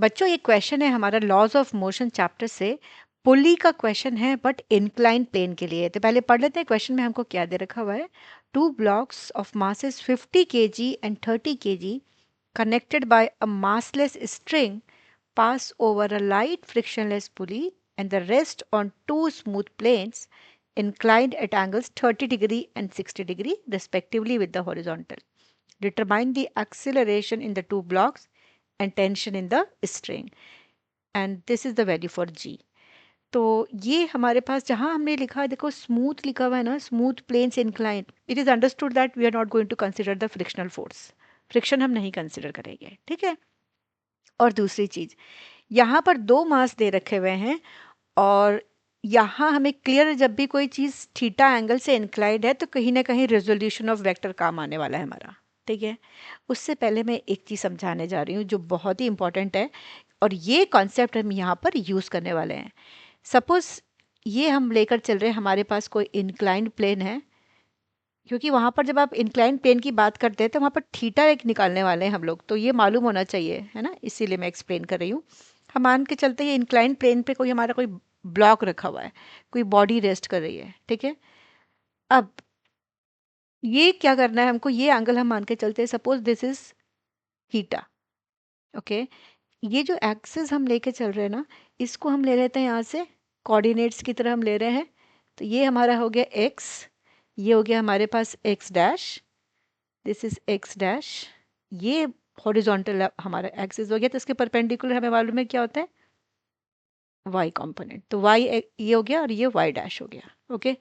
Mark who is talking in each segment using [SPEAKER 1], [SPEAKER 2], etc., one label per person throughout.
[SPEAKER 1] बच्चों ये क्वेश्चन है हमारा लॉज ऑफ मोशन चैप्टर से। पुली का क्वेश्चन है बट इंक्लाइन प्लेन के लिए। तो पहले पढ़ लेते हैं क्वेश्चन में हमको क्या दे रखा हुआ है। 2 blocks of masses 50 kg and 30 kg connected by a massless string pass over a light frictionless pulley and the rest on 2 smooth planes inclined at angles 30° and 60° respectively with the horizontal. Determine the acceleration in the 2 blocks and tension in the string and this is the value for g. तो ये हमारे पास जहाँ हमने लिखा है, देखो smooth लिखा हुआ है ना, smooth planes incline, it is understood that we are not going to consider the frictional force, friction हम नहीं कंसिडर करेंगे, ठीक है। और दूसरी चीज़, यहाँ पर 2 मास दे रखे हुए हैं और यहाँ हमें क्लियर, जब भी कोई चीज़ थीटा एंगल से इंक्लाइंड है तो कहीं ना कहीं रेजोल्यूशन ऑफ वेक्टर काम आने वाला है हमारा, ठीक है। उससे पहले मैं एक चीज़ समझाने जा रही हूँ जो बहुत ही इंपॉर्टेंट है और ये कॉन्सेप्ट हम यहाँ पर यूज़ करने वाले हैं। सपोज ये हम लेकर चल रहे हैं, हमारे पास कोई इंक्लाइंड प्लेन है, क्योंकि वहाँ पर जब आप इंक्लाइंड प्लेन की बात करते हैं तो वहाँ पर थीटा एक निकालने वाले हैं हम लोग, तो ये मालूम होना चाहिए, है ना, इसीलिए मैं एक्सप्लेन कर रही हूँ। हम मान के चलते हैं इंक्लाइंड प्लेन पे कोई हमारा कोई ब्लॉक रखा हुआ है, कोई बॉडी रेस्ट कर रही है, ठीक है। अब ये क्या करना है हमको, ये एंगल हम मान के चलते हैं, suppose this is theta, okay. ये जो एक्सिस हम लेके चल रहे हैं ना, इसको हम ले लेते हैं यहाँ से कोऑर्डिनेट्स की तरह हम ले रहे हैं, तो ये हमारा हो गया x, ये हो गया हमारे पास x dash, this is x dash, ये हॉरिजॉन्टल हमारा एक्सिस हो गया, तो इसके परपेंडिकुलर हमें मालूम है क्या होता है, y कंपोनेंट, तो y ये हो गया और ये y डैश हो गया, ओके।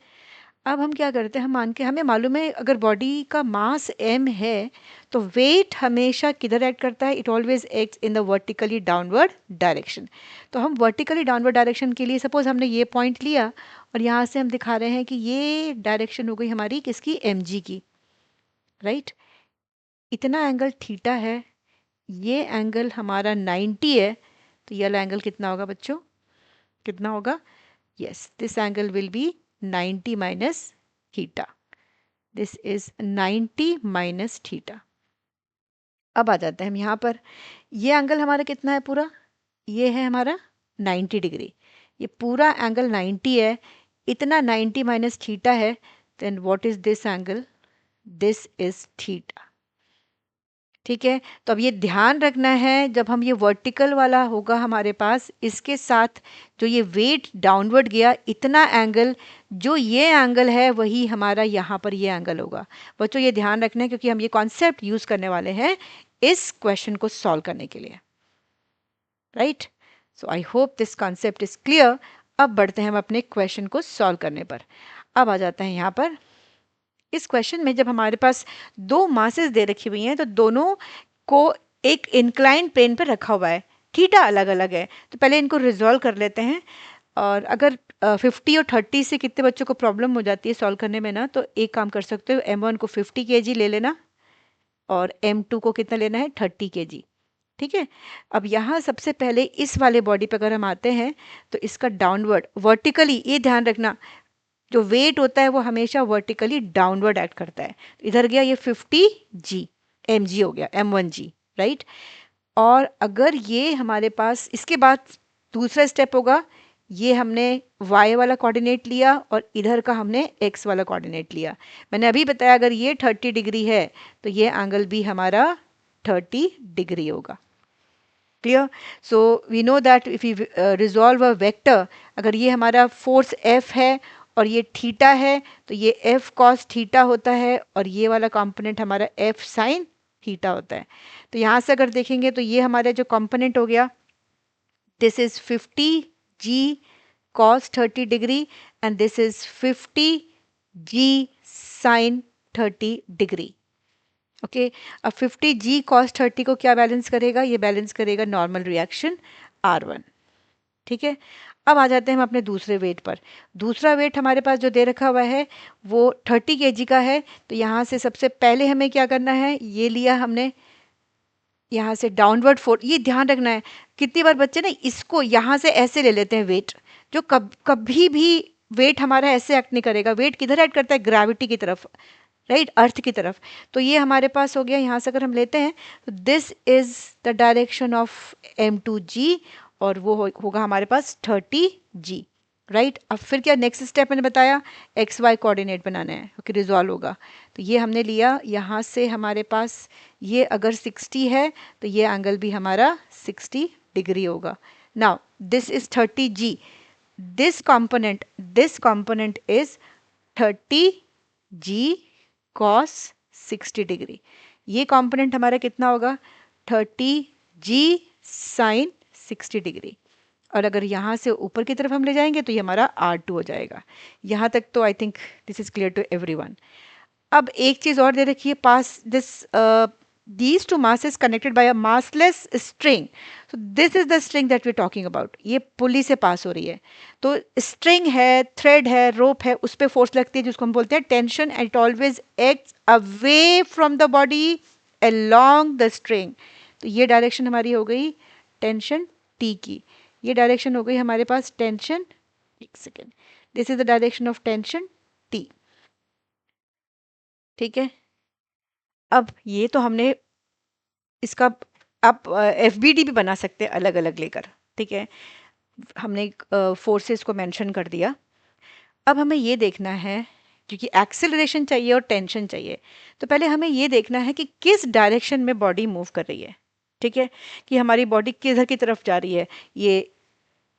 [SPEAKER 1] अब हम क्या करते हैं, हम मान के, हमें मालूम है अगर बॉडी का मास m है तो वेट हमेशा किधर एक्ट करता है, it always acts in the vertically downward direction. तो हम वर्टिकली डाउनवर्ड डायरेक्शन के लिए सपोज हमने ये पॉइंट लिया और यहाँ से हम दिखा रहे हैं कि ये डायरेक्शन हो गई हमारी किसकी, mg की, राइट। इतना एंगल थीटा है, ये एंगल हमारा 90 है, तो ये वाला एंगल कितना होगा बच्चों, कितना होगा, yes, this angle will be 90 minus theta, this is 90 minus theta. अब आ जाते हैं हम यहाँ पर, ये एंगल हमारा कितना है पूरा, ये है हमारा 90°, ये पूरा एंगल 90 है, इतना 90 माइनस थीटा है, then what is this angle, this is theta, ठीक है। तो अब ये ध्यान रखना है, जब हम ये वर्टिकल वाला होगा हमारे पास, इसके साथ जो ये वेट डाउनवर्ड गया, इतना एंगल, जो ये एंगल है वही हमारा यहाँ पर ये एंगल होगा। बच्चों ये ध्यान रखना है क्योंकि हम ये कॉन्सेप्ट यूज़ करने वाले हैं इस क्वेश्चन को सॉल्व करने के लिए, right. So I hope this concept is clear. अब बढ़ते हैं हम अपने क्वेश्चन को सॉल्व करने पर। अब आ जाते हैं यहाँ पर, इस क्वेश्चन में जब हमारे पास 2 मासेस दे रखी हुई हैं तो दोनों को एक इंक्लाइन प्लेन पर रखा हुआ है, थीटा अलग अलग है, तो पहले इनको रिजॉल्व कर लेते हैं। और अगर 50 और 30 से कितने बच्चों को प्रॉब्लम हो जाती है सॉल्व करने में ना, तो एक काम कर सकते हो, m1 को 50 kg ले लेना और m2 को कितना लेना है, 30 kg, ठीक है। अब यहाँ सबसे पहले इस वाले बॉडी पर अगर हम आते हैं तो इसका डाउनवर्ड वर्टिकली, ये ध्यान रखना, जो वेट होता है वो हमेशा वर्टिकली डाउनवर्ड एक्ट करता है। इधर गया ये 50g, mg हो गया, m1g, राइट। और अगर ये हमारे पास, इसके बाद दूसरा स्टेप होगा, ये हमने y वाला कोऑर्डिनेट लिया और इधर का हमने x वाला कोऑर्डिनेट लिया। मैंने अभी बताया अगर ये 30° है तो ये एंगल भी हमारा 30° होगा, clear. So we know that if you resolve a vector, अगर ये हमारा फोर्स f है और ये थीटा है तो ये f कॉस थीटा होता है और ये वाला कंपोनेंट हमारा f साइन थीटा होता है। तो यहाँ से अगर देखेंगे तो ये हमारा जो कंपोनेंट हो गया, this is 50g cos 30° and this is 50g sin 30°, okay. अब 50g cos 30 को क्या बैलेंस करेगा, ये बैलेंस करेगा नॉर्मल रिएक्शन R1, ठीक है। अब आ जाते हैं हम अपने दूसरे वेट पर। दूसरा वेट हमारे पास जो दे रखा हुआ है वो 30 kg का है, तो यहाँ से सबसे पहले हमें क्या करना है, ये लिया हमने, यहाँ से डाउनवर्ड फोर्स, ये ध्यान रखना है, कितनी बार बच्चे ना इसको यहाँ से ऐसे ले लेते हैं वेट, जो कभी भी वेट हमारा ऐसे एक्ट नहीं करेगा, वेट किधर एक्ट करता है, ग्रेविटी की तरफ, राइट, अर्थ की तरफ। तो ये हमारे पास हो गया, यहाँ से अगर हम लेते हैं तो this is the direction of m2g, और वो होगा हमारे पास 30g, राइट। अब फिर क्या नेक्स्ट स्टेप मैंने बताया, एक्स वाई कोऑर्डिनेट बनाना है, ओके, रिजॉल्व होगा। तो ये हमने लिया, यहाँ से हमारे पास ये अगर 60 है तो ये एंगल भी हमारा 60 डिग्री होगा। Now this is 30g, this component is 30g cos 60 degree. ये कंपोनेंट हमारा कितना होगा, 30g sin 60 डिग्री। और अगर यहाँ से ऊपर की तरफ हम ले जाएंगे तो ये हमारा R2 हो जाएगा। यहाँ तक तो I think this is clear to everyone. अब एक चीज और दे रखी है, pass this these two masses connected by a massless string, so this is the string that we're talking about। ये पुली से पास हो रही है, तो स्ट्रिंग है, थ्रेड है, रोप है, उस पर फोर्स लगती है जिसको हम बोलते हैं tension, and it always acts away from the body along the string. तो ये डायरेक्शन हमारी हो गई टेंशन टी की, ये डायरेक्शन हो गई हमारे पास टेंशन, एक second, this is the direction of tension T, ठीक है। अब ये तो हमने इसका, आप FBD भी बना सकते हैं अलग अलग लेकर, ठीक है। हमने फोर्सेस को मेंशन कर दिया। अब हमें ये देखना है, क्योंकि एक्सेलरेशन चाहिए और टेंशन चाहिए, तो पहले हमें ये देखना है कि किस डायरेक्शन में बॉडी मूव कर रही है, ठीक है, कि हमारी बॉडी किधर की तरफ जा रही है। ये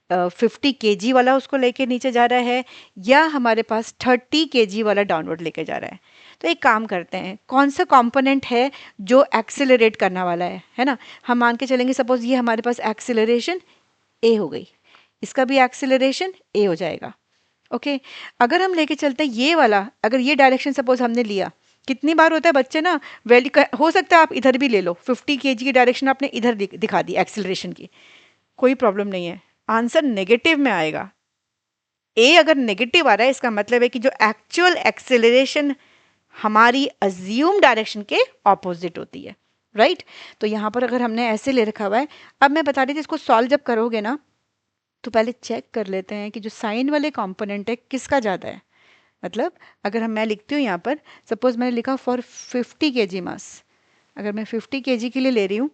[SPEAKER 1] 50 kg वाला उसको लेके नीचे जा रहा है, या हमारे पास 30 kg वाला डाउनवर्ड लेके जा रहा है। तो एक काम करते हैं, कौन सा कंपोनेंट है जो एक्सेलरेट करने वाला है ना। हम मान के चलेंगे सपोज ये हमारे पास एक्सेलरेशन ए हो गई, इसका भी एक्सेलरेशन ए हो जाएगा, ओके। अगर हम लेके चलते हैं ये वाला, अगर ये डायरेक्शन सपोज हमने लिया, कितनी बार होता है बच्चे ना, वैल्यू हो सकता है आप इधर भी ले लो, 50 kg की डायरेक्शन आपने इधर दिखा दी एक्सेलरेशन की, कोई प्रॉब्लम नहीं है, आंसर नेगेटिव में आएगा। ए अगर नेगेटिव आ रहा है इसका मतलब है कि जो एक्चुअल एक्सेलरेशन हमारी अज्यूम डायरेक्शन के ऑपोजिट होती है, राइट। तो यहाँ पर अगर हमने ऐसे ले रखा हुआ है, अब मैं बता रही थी इसको सॉल्व जब करोगे ना, तो पहले चेक कर लेते हैं कि जो साइन वाले कंपोनेंट है किसका ज़्यादा है। मतलब अगर मैं लिखती हूँ यहाँ पर, सपोज मैंने लिखा फॉर 50 kg मास, अगर मैं 50 kg के लिए ले रही हूँ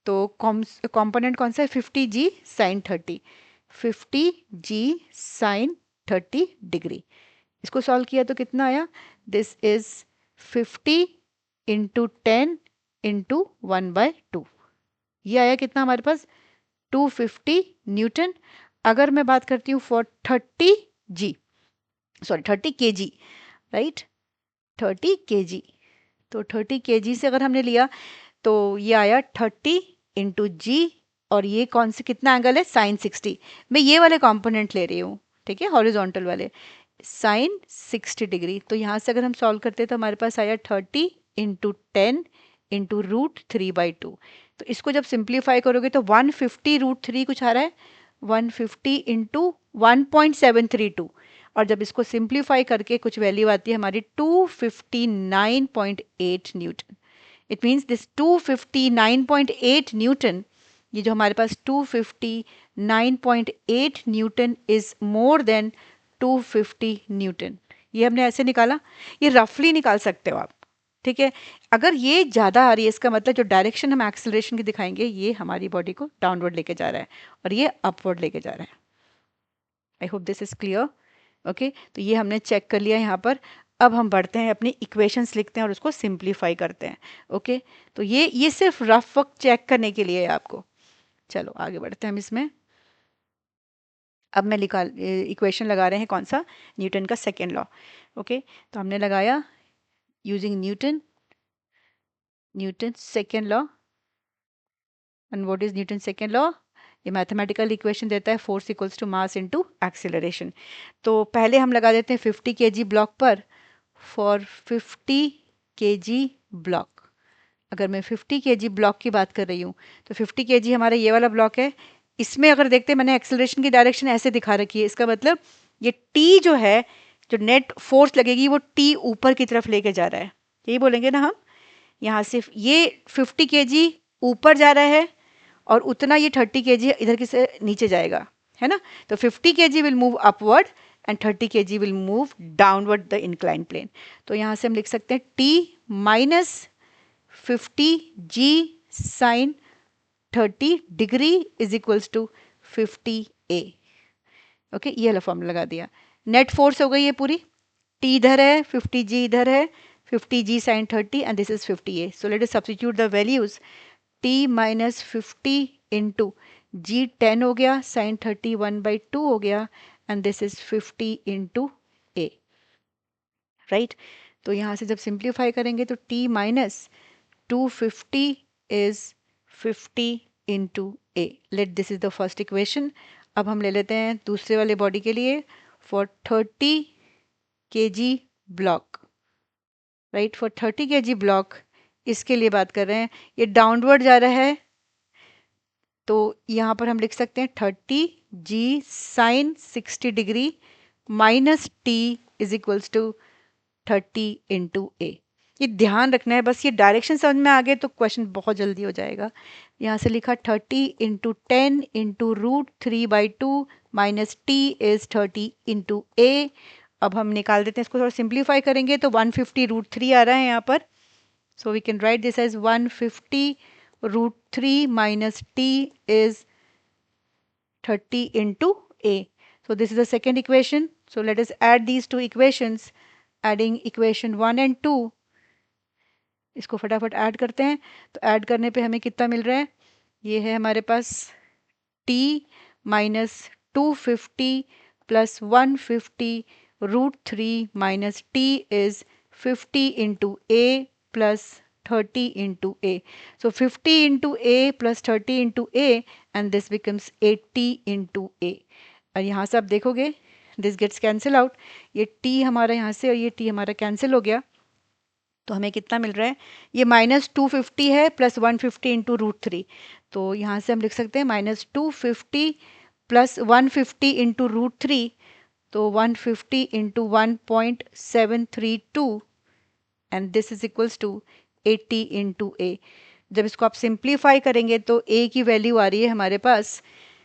[SPEAKER 1] तो कंपोनेंट कौन सा है, 50g sine 30, 50g sine 30 degree. इसको सॉल्व किया तो कितना आया, दिस इज 50 इंटू 10 इंटू 1/2, ये आया कितना हमारे पास, 250 न्यूटन। अगर मैं बात करती हूँ फॉर 30 kg, राइट, 30 kg, तो 30 kg से अगर हमने लिया तो ये आया 30 इंटू जी, और ये कौन से कितना एंगल है, साइन 60। मैं ये वाले कंपोनेंट ले रही हूँ, ठीक है, हॉरिजॉन्टल वाले, साइन 60 डिग्री। तो यहाँ से अगर हम सॉल्व करते हैं तो हमारे पास आया 30 इंटू 10 इंटू √3/2। तो इसको जब सिंप्लीफाई करोगे तो 150 √3 कुछ आ रहा है, 150 इंटू 1.732, और जब इसको सिंप्लीफाई करके कुछ वैल्यू आती है हमारी 259.8 Newton. It means this 259.8 Newton, ये जो हमारे पास 259.8 Newton is more than 250 Newton. ये हमने ऐसे निकाला, ये रफली निकाल सकते हो आप, ठीक है। अगर ये ज़्यादा आ रही है इसका मतलब जो डायरेक्शन हम एक्सेलरेशन की दिखाएंगे ये हमारी बॉडी को डाउनवर्ड लेके जा रहा है और ये अपवर्ड लेके जा रहा है। I hope this is clear, okay. तो ये हमने चेक कर लिया यहाँ पर। अब हम बढ़ते हैं, अपनी इक्वेशंस लिखते हैं और उसको सिंप्लीफाई करते हैं, ओके। तो ये सिर्फ रफ वर्क चेक करने के लिए है आपको। चलो आगे बढ़ते हैं हम इसमें। अब मैं इक्वेशन लगा रहे हैं कौन सा, न्यूटन का सेकेंड लॉ, ओके। तो हमने लगाया using Newton second law. And what is Newton second law, ये मैथमेटिकल इक्वेशन देता है force equals to mass into acceleration. तो पहले हम लगा देते हैं 50 kg ब्लॉक पर, फॉर 50 kg ब्लॉक। अगर मैं 50 kg ब्लॉक की बात कर रही हूँ तो 50 kg हमारा ये वाला ब्लॉक है। इसमें अगर देखते हैं मैंने एक्सेलरेशन की डायरेक्शन ऐसे दिखा रखी है, इसका मतलब ये टी जो है, जो नेट फोर्स लगेगी वो टी ऊपर की तरफ लेके जा रहा है, यही बोलेंगे ना हम। यहाँ से ये 50 kg ऊपर जा रहा है और उतना ये 30 kg इधर की से नीचे जाएगा, है ना। तो 50 kg will move upward and 30 kg will move downward the incline plane. तो यहाँ से हम लिख सकते हैं t minus 50g sine 30 degree is equals to 50a। Okay, ये वाला फॉर्मूला लगा दिया। नेट फोर्स हो गई है पूरी, t इधर है, 50g इधर है, 50g sine 30 and this is 50a। So let us substitute the values. t minus 50 into g 10 हो गया, साइन 30 1/2 हो गया and this is 50 into a, right. तो यहाँ से जब सिंप्लीफाई करेंगे तो t minus 250 is 50 into a। Let this is the first equation. अब हम ले लेते हैं दूसरे वाले बॉडी के लिए, for 30 kg block, right, for 30 kg block, इसके लिए बात कर रहे हैं, ये डाउनवर्ड जा रहा है, तो यहाँ पर हम लिख सकते हैं 30g sine 60 degree minus t is equals to 30 into a. ये ध्यान रखना है, बस ये डायरेक्शन समझ में आ गए तो क्वेश्चन बहुत जल्दी हो जाएगा। यहाँ से लिखा 30 into 10 into √3/2 minus t is 30 into a. अब हम निकाल देते हैं, इसको थोड़ा सिंप्लीफाई करेंगे तो 150 √3 आ रहा है यहाँ पर। So we can write this as 150 √3 minus t is 30 into a. So this is the second equation. So let us add these two equations. Adding equation 1 and 2, इसको फटाफट ऐड करते हैं। तो ऐड करने पे हमें कितना मिल रहा है, ये है हमारे पास t minus 250 plus 150 √3 minus t is 50 into a plus 30 into a. So 50 into a plus 30 into a and this becomes 80 into a. और यहाँ से आप देखोगे this gets cancel out, ये t हमारा यहाँ से और ये t हमारा कैंसिल हो गया। तो हमें कितना मिल रहा है, ये माइनस 250 है प्लस 150 इंटू √3। तो यहाँ से हम लिख सकते हैं माइनस 250 प्लस 150 इंटू √3, तो 150 into 1.732 and this is equals to 80 into a. जब इसको आप सिंप्लीफाई करेंगे तो a की वैल्यू आ रही है हमारे पास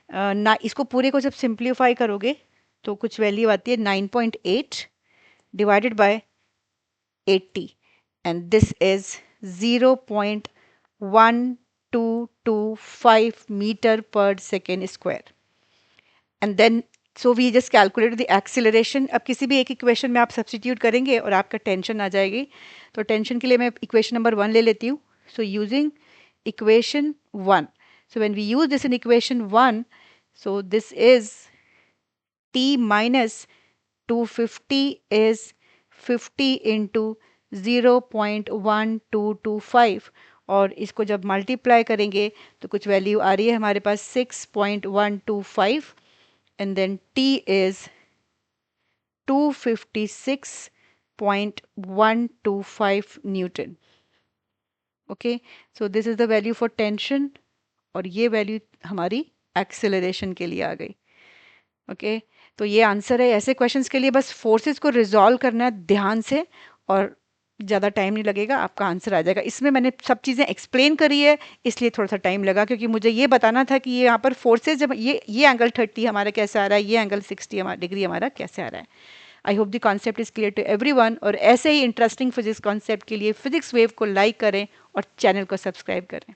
[SPEAKER 1] ना, इसको पूरे को जब सिंप्लीफाई करोगे तो कुछ वैल्यू आती है 9.8 divided by 80 and this is 0.1225 metre per second square. And then so we just calculate the acceleration. अब किसी भी एक इक्वेशन में आप सब्सटीट्यूट करेंगे और आपका टेंशन आ जाएगी। तो टेंशन के लिए मैं इक्वेशन नंबर 1 ले लेती हूँ। So using equation 1, so when we use this in equation 1, so this is t minus 250 is 50 into 0.1225 और इसको जब मल्टीप्लाई करेंगे तो कुछ वैल्यू आ रही है हमारे पास 6.125 and then t is 256.125 Newton. Okay, so this is the value for tension और ये वैल्यू हमारी एक्सेलरेशन के लिए आ गई। ओके, तो ये आंसर है। ऐसे क्वेश्चंस के लिए बस फोर्सेस को रिजॉल्व करना है ध्यान से और ज़्यादा टाइम नहीं लगेगा, आपका आंसर आ जाएगा। इसमें मैंने सब चीज़ें एक्सप्लेन करी है इसलिए थोड़ा सा टाइम लगा, क्योंकि मुझे ये बताना था कि ये यहाँ पर फोर्सेज जब ये एंगल 30 हमारा कैसे आ रहा है, ये एंगल 60 डिग्री हमारा कैसे आ रहा है। I hope the concept is clear to everyone. और ऐसे ही इंटरेस्टिंग फिजिक्स कॉन्सेप्ट के लिए फिजिक्स वेव को लाइक करें और चैनल को सब्सक्राइब करें।